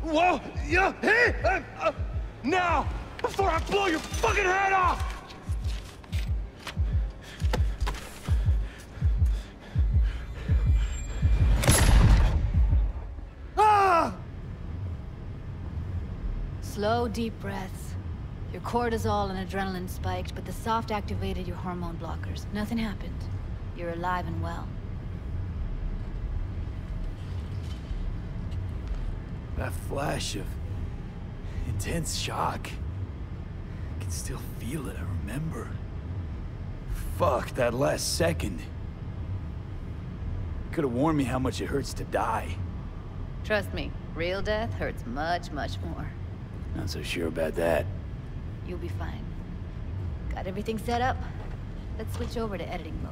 Whoa! Yeah! Hey! Now! Before I blow your fucking head off! Ah! Slow, deep breaths. Your cortisol and adrenaline spiked, but the soft activated your hormone blockers. Nothing happened. You're alive and well. That flash of intense shock. I can still feel it, I remember. Fuck, that last second. Could have warned me how much it hurts to die. Trust me, real death hurts much, much more. Not so sure about that. You'll be fine. Got everything set up? Let's switch over to editing mode.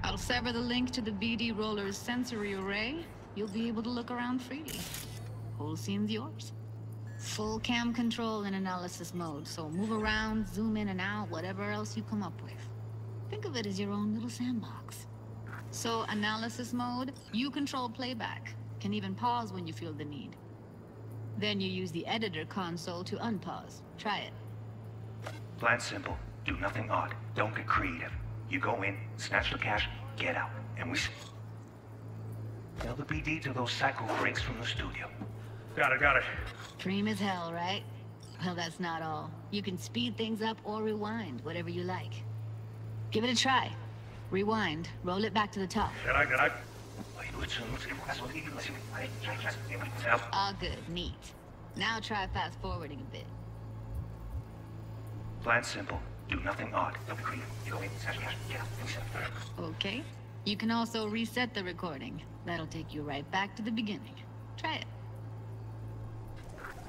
I'll sever the link to the BD Roller's sensory array. You'll be able to look around freely. Whole scene's yours. Full cam control in analysis mode, so move around, zoom in and out, whatever else you come up with. Think of it as your own little sandbox. So, analysis mode, you control playback. Can even pause when you feel the need. Then you use the editor console to unpause. Try it. Plan simple. Do nothing odd. Don't get creative. You go in, snatch the cash, get out. And we sell the BD to those psycho freaks from the studio. Got it. Dream as hell, right? Well, that's not all. You can speed things up or rewind, whatever you like. Give it a try. Rewind. Roll it back to the top. All good. Neat. Now try fast forwarding a bit. Plan simple. Do nothing odd. Don't be creative. You go in, snatch cash, get out, reset. Okay. You can also reset the recording. That'll take you right back to the beginning. Try it.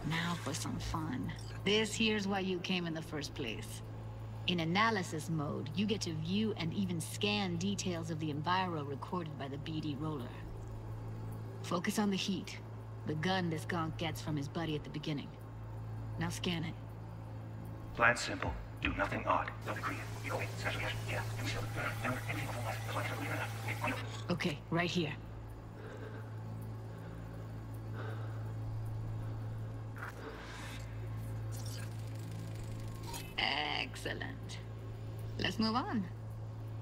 Now for some fun. This here's why you came in the first place. In analysis mode, you get to view and even scan details of the enviro recorded by the BD roller. Focus on the heat, the gun this gonk gets from his buddy at the beginning. Now scan it. Plan simple. Do nothing odd. Don't be creative. You go in, snatch cash, get out, reset. Remember, anything before life. That's why I tell you. Okay, right here. Excellent. Let's move on.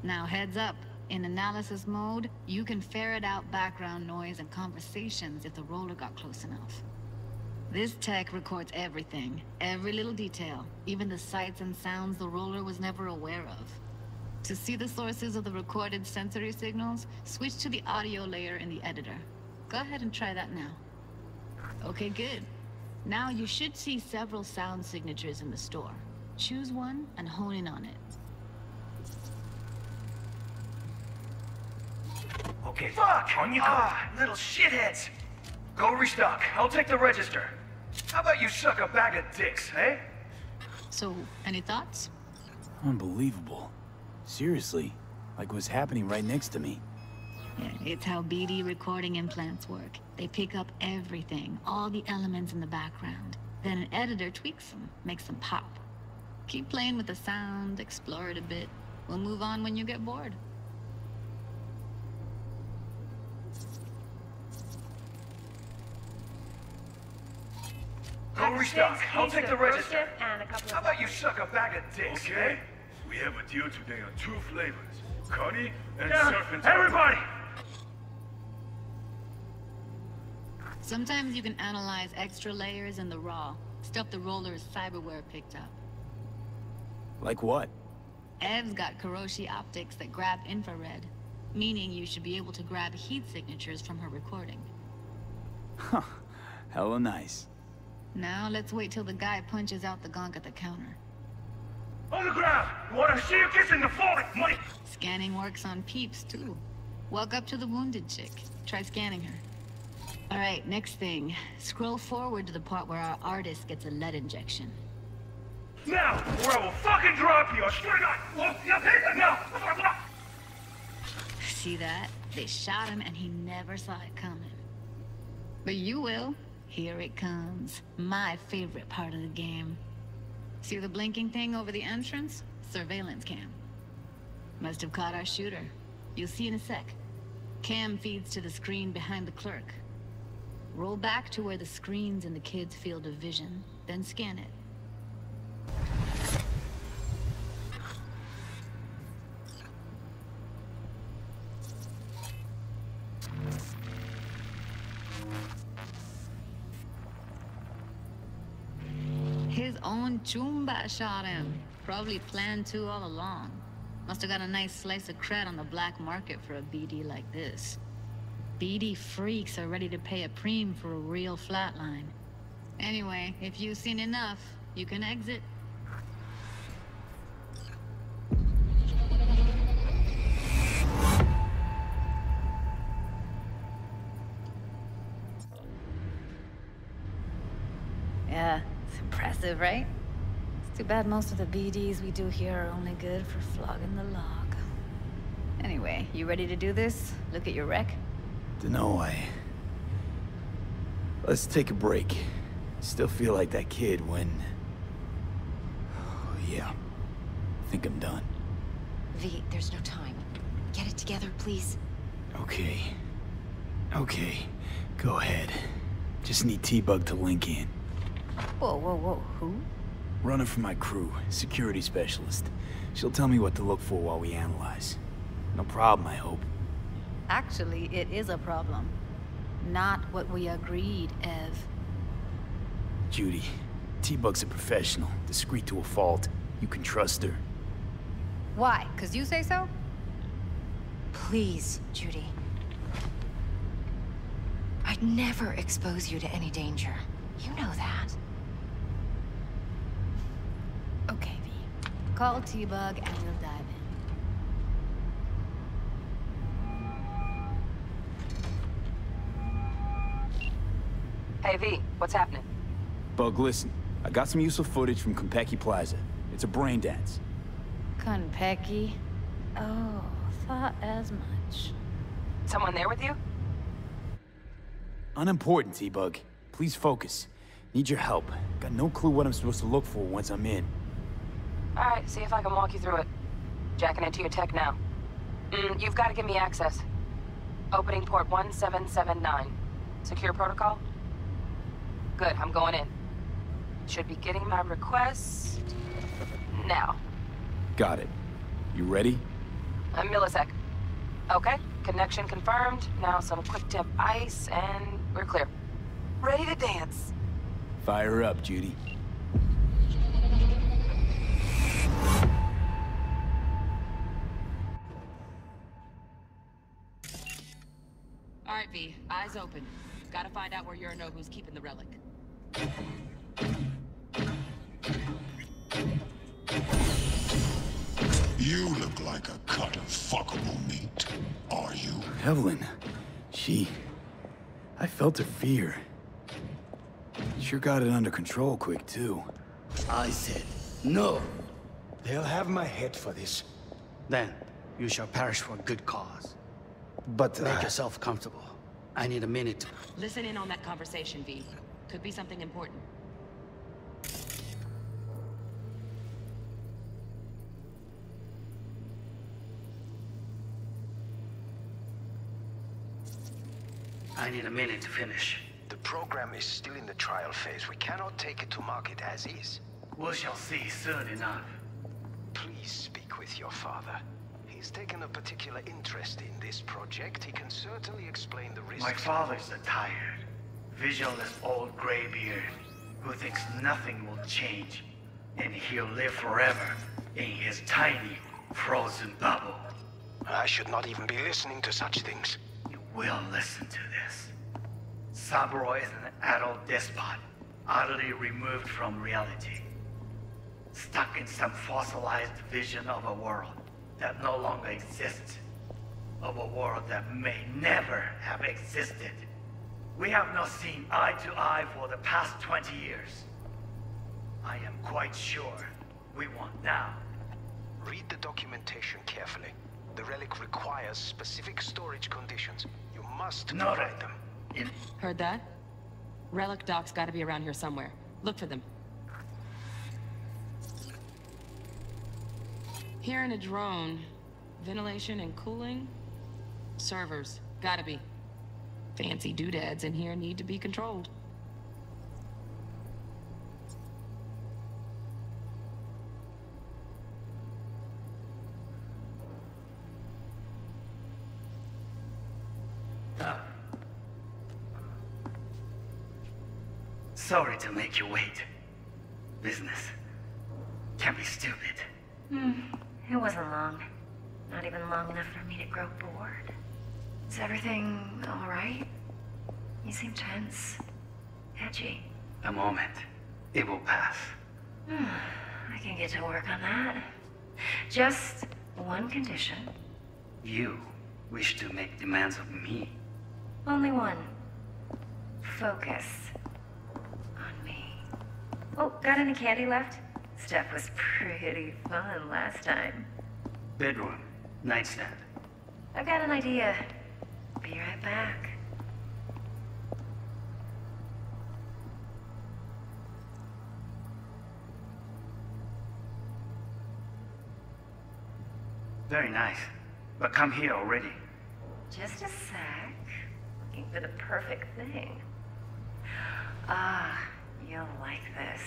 Now heads up. In analysis mode, you can ferret out background noise and conversations if the roller got close enough. This tech records everything, every little detail, even the sights and sounds the roller was never aware of. To see the sources of the recorded sensory signals, switch to the audio layer in the editor. Go ahead and try that now. Okay, good. Now you should see several sound signatures in the store. Choose one and hone in on it. Okay, fuck! On you go! Little shitheads! Go restock. I'll take the register. How about you suck a bag of dicks, eh? So, any thoughts? Unbelievable. Seriously, like what's happening right next to me. Yeah, it's how BD recording implants work. They pick up everything, all the elements in the background. Then an editor tweaks them, makes them pop. Keep playing with the sound, explore it a bit. We'll move on when you get bored. Go restock. I'll take the register. How about you suck a bag of dicks, Okay. eh? We have a deal today on 2 flavors. Connie and Yeah, Serpent. everybody! Sometimes you can analyze extra layers in the raw. Stuff the roller's cyberware picked up. Like what? Ev's got Kiroshi optics that grab infrared, meaning you should be able to grab heat signatures from her recording. Huh. Hella nice. Now let's wait till the guy punches out the gonk at the counter. On the ground! You wanna see you kissing the floor? Money! Scanning works on peeps, too. Walk up to the wounded chick. Try scanning her. Alright, next thing. Scroll forward to the part where our artist gets a lead injection. Now, or I will fucking drop you! I swear to God! Oh, yeah, now! See that? They shot him and he never saw it coming. But you will. Here it comes. My favorite part of the game. See the blinking thing over the entrance? Surveillance cam. Must have caught our shooter. You'll see in a sec. Cam feeds to the screen behind the clerk. Roll back to where the screen's in the kid's field of vision, then scan it. His own Chumba shot him. Probably planned to all along. Must have got a nice slice of cred on the black market for a BD like this. BD freaks are ready to pay a preem for a real flatline. Anyway, if you've seen enough, you can exit. Yeah, it's impressive, right? It's too bad most of the BDs we do here are only good for flogging the log. Anyway, you ready to do this? Look at your wreck? Dunno, Let's take a break. Still feel like that kid when... Oh, yeah. I think I'm done. V, there's no time. Get it together, please. Okay. Okay. Go ahead. Just need T-Bug to link in. Whoa, whoa, whoa. Who? Running for my crew. Security specialist. She'll tell me what to look for while we analyze. No problem, I hope. Actually, it is a problem. Not what we agreed, Ev. Judy, T-Bug's a professional, discreet to a fault. You can trust her. Why? 'Cause you say so? Please, Judy. I'd never expose you to any danger. You know that. Okay, V. Call T-Bug and we'll dive in. Hey, V, what's happening? Bug, listen. I got some useful footage from Konpeki Plaza. It's a brain dance. Konpeki? Oh, thought as much. Someone there with you? Unimportant, T-Bug. Please focus. Need your help. Got no clue what I'm supposed to look for once I'm in. Alright, see if I can walk you through it. Jacking into your tech now. You've got to give me access. Opening port 1779. Secure protocol? Good, I'm going in. Should be getting my request now. Got it. You ready? A millisec. Okay, connection confirmed. Now some quick tip ice, and we're clear. Ready to dance. Fire up, Judy. All right, V. Eyes open. Gotta find out where Yorinobu's keeping the relic. You look like a cut of fuckable meat, are you? Evelyn, I felt her fear. Sure got it under control quick, too. I said, no. They'll have my head for this. Then, you shall perish for a good cause. But make yourself comfortable. I need a minute. Listen in on that conversation, V. Could be something important. I need a minute to finish. The program is still in the trial phase. We cannot take it to market as is. We shall see soon enough. Please speak with your father. He's taken a particular interest in this project. He can certainly explain the risks. My father's a tired, visionless old graybeard who thinks nothing will change, and he'll live forever in his tiny, frozen bubble. I should not even be listening to such things. You will listen to this. Saburo is an adult despot, utterly removed from reality. Stuck in some fossilized vision of a world that no longer exists. Of a world that may never have existed. We have not seen eye to eye for the past 20 years. I am quite sure we want now. Read the documentation carefully. The relic requires specific storage conditions. You must provide them. Heard that? Relic docks gotta be around here somewhere. Look for them. Hearing a drone. Ventilation and cooling? Servers. Gotta be. Fancy doodads in here need to be controlled. Sorry to make you wait. Business can be stupid. It wasn't long. Not even long enough for me to grow bored. Is everything all right? You seem tense. Edgy. A moment. It will pass. I can get to work on that. Just one condition. You wish to make demands of me. Only one. Focus on me. Oh, got any candy left? Stuff was pretty fun last time. Bedroom. Nightstand. I've got an idea. Be right back. Very nice. But come here already. Just a sec. Looking for the perfect thing. Ah, you'll like this.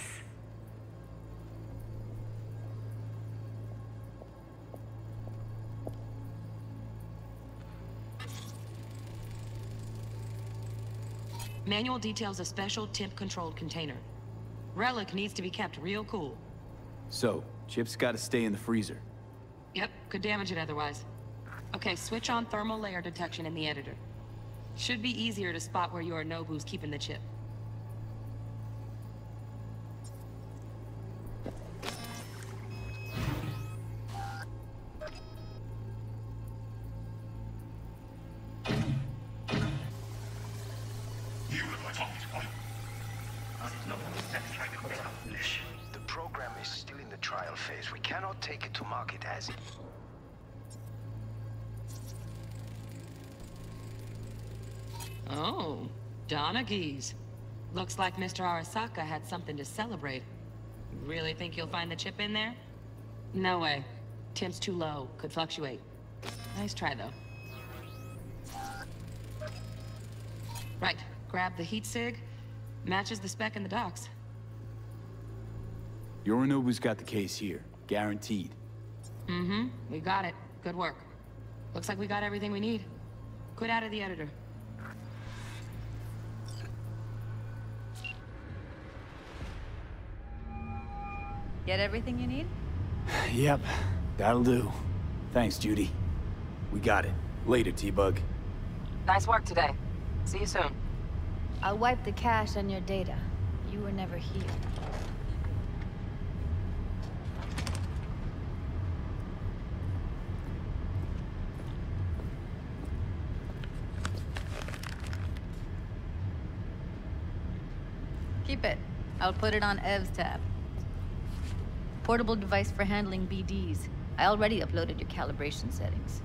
Manual details a special temp-controlled container. Relic needs to be kept real cool. So, Chip's gotta stay in the freezer. Yep, could damage it otherwise. Okay, switch on thermal layer detection in the editor. Should be easier to spot where Yorinobu's keeping the chip. The program is still in the trial phase. We cannot take it to market as it. Oh, Donaghys. Looks like Mr. Arasaka had something to celebrate. Really think you'll find the chip in there? No way. Temp's too low. Could fluctuate. Nice try, though. Right. Grab the heat sig. Matches the spec in the docks. Yorinobu's got the case here. Guaranteed. Mm-hmm. We got it. Good work. Looks like we got everything we need. Quit out of the editor. Get everything you need? Yep, that'll do. Thanks, Judy. We got it. Later, T-Bug. Nice work today. See you soon. I'll wipe the cache on your data. You were never here. Keep it. I'll put it on Ev's tab. Portable device for handling BDs. I already uploaded your calibration settings.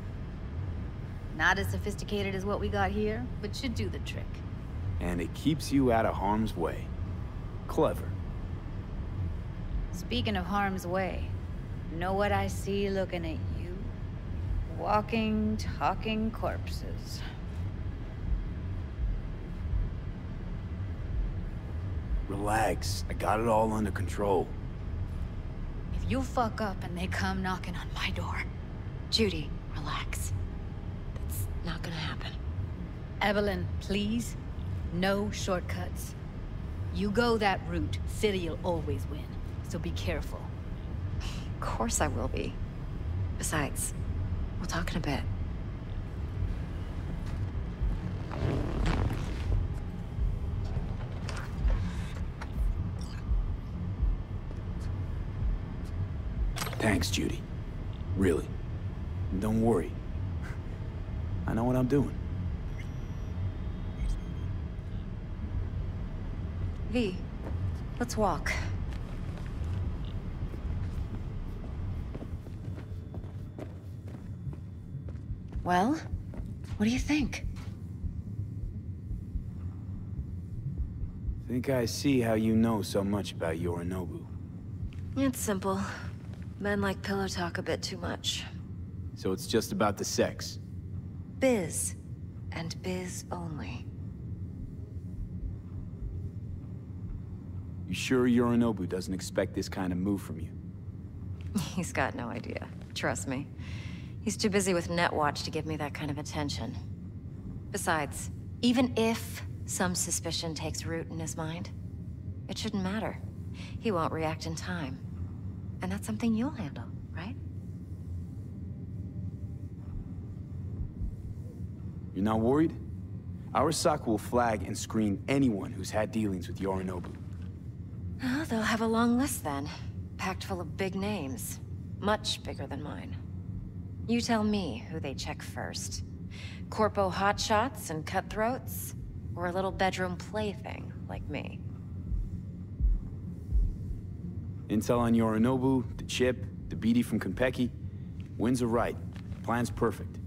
Not as sophisticated as what we got here, but should do the trick. And it keeps you out of harm's way. Clever. Speaking of harm's way, know what I see looking at you? Walking, talking corpses. Relax. I got it all under control. If you fuck up and they come knocking on my door... Judy, relax. That's not gonna happen. Evelyn, please. No shortcuts. You go that route, City'll always win. So be careful. Of course I will be. Besides, we'll talk in a bit. Thanks, Judy. Really. And don't worry. I know what I'm doing. V, let's walk. Well, what do you think? Think I see how you know so much about Yorinobu. It's simple. Men like pillow talk a bit too much. So it's just about the sex? Biz. And biz only. You sure Yorinobu doesn't expect this kind of move from you? He's got no idea. Trust me. He's too busy with Netwatch to give me that kind of attention. Besides, even if some suspicion takes root in his mind, it shouldn't matter. He won't react in time. And that's something you'll handle, right? You're not worried? Arasaka will flag and screen anyone who's had dealings with Yorinobu. Oh, they'll have a long list then. Packed full of big names. Much bigger than mine. You tell me who they check first. Corpo hotshots and cutthroats? Or a little bedroom plaything like me? Intel on Yorinobu, the chip, the BD from Konpeki. Winds are right. Plan's perfect.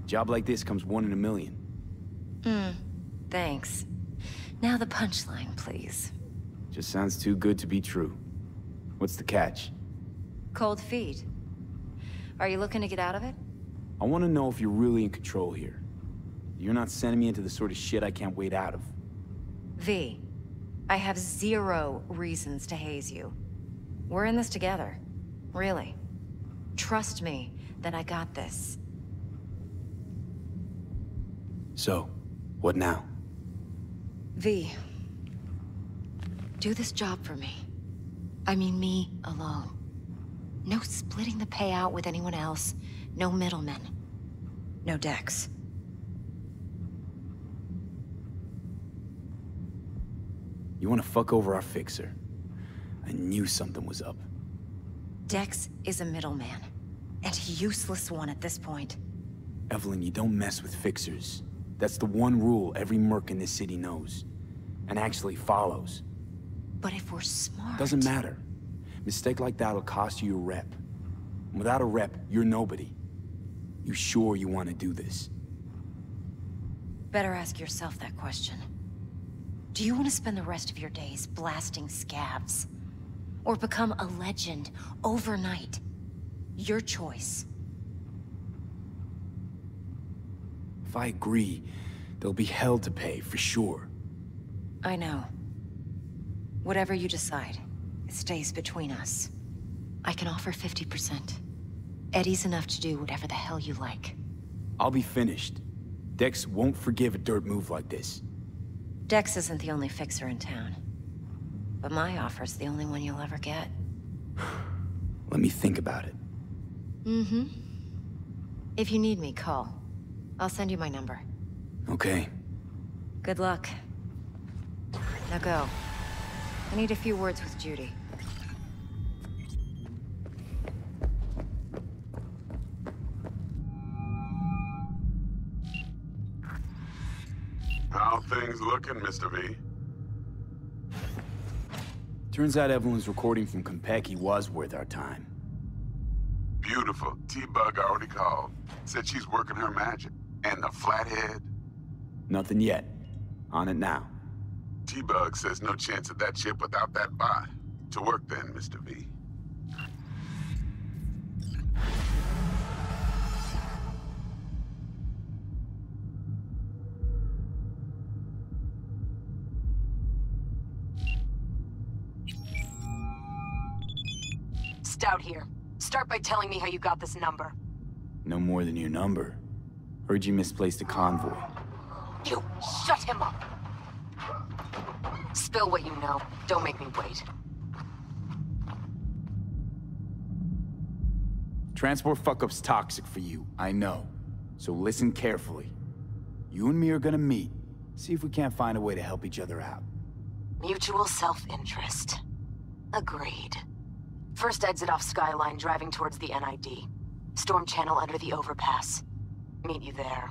Job like this comes 1 in a million. Thanks. Now the punchline, please. Just sounds too good to be true. What's the catch? Cold feet. Are you looking to get out of it? I want to know if you're really in control here. You're not sending me into the sort of shit I can't wait out of. V, I have 0 reasons to haze you. We're in this together. Really. Trust me that I got this. So, what now? V, Do this job for me. I mean me alone. No splitting the payout with anyone else. No middlemen. No Dex. You want to fuck over our fixer? I knew something was up. Dex is a middleman. And a useless one at this point. Evelyn, you don't mess with fixers. That's the one rule every merc in this city knows. And actually follows. But if we're smart... Doesn't matter. Mistake like that'll cost you your rep. And without a rep, you're nobody. You sure you want to do this? Better ask yourself that question. Do you want to spend the rest of your days blasting scabs? Or become a legend overnight? Your choice. If I agree, there'll be hell to pay, for sure. I know. Whatever you decide, it stays between us. I can offer 50%. Eddie's enough to do whatever the hell you like. I'll be finished. Dex won't forgive a dirt move like this. Dex isn't the only fixer in town. But my offer's the only one you'll ever get. Let me think about it. Mm-hmm. If you need me, call. I'll send you my number. Okay. Good luck. Now go. I need a few words with Judy. How things looking, Mr. V? Turns out Evelyn's recording from Konpeki was worth our time. Beautiful. T-Bug already called. Said she's working her magic. And the flathead? Nothing yet. On it now. T-Bug says no chance of that chip without that bot. To work then, Mr. V. Stout here. Start by telling me how you got this number. No more than your number. Heard you misplaced a convoy. You shut him up! Spill what you know. Don't make me wait. Transport fuck-up's toxic for you, I know. So listen carefully. You and me are gonna meet. See if we can't find a way to help each other out. Mutual self-interest. Agreed. First exit off Skyline, driving towards the NID. Storm channel under the overpass. Meet you there.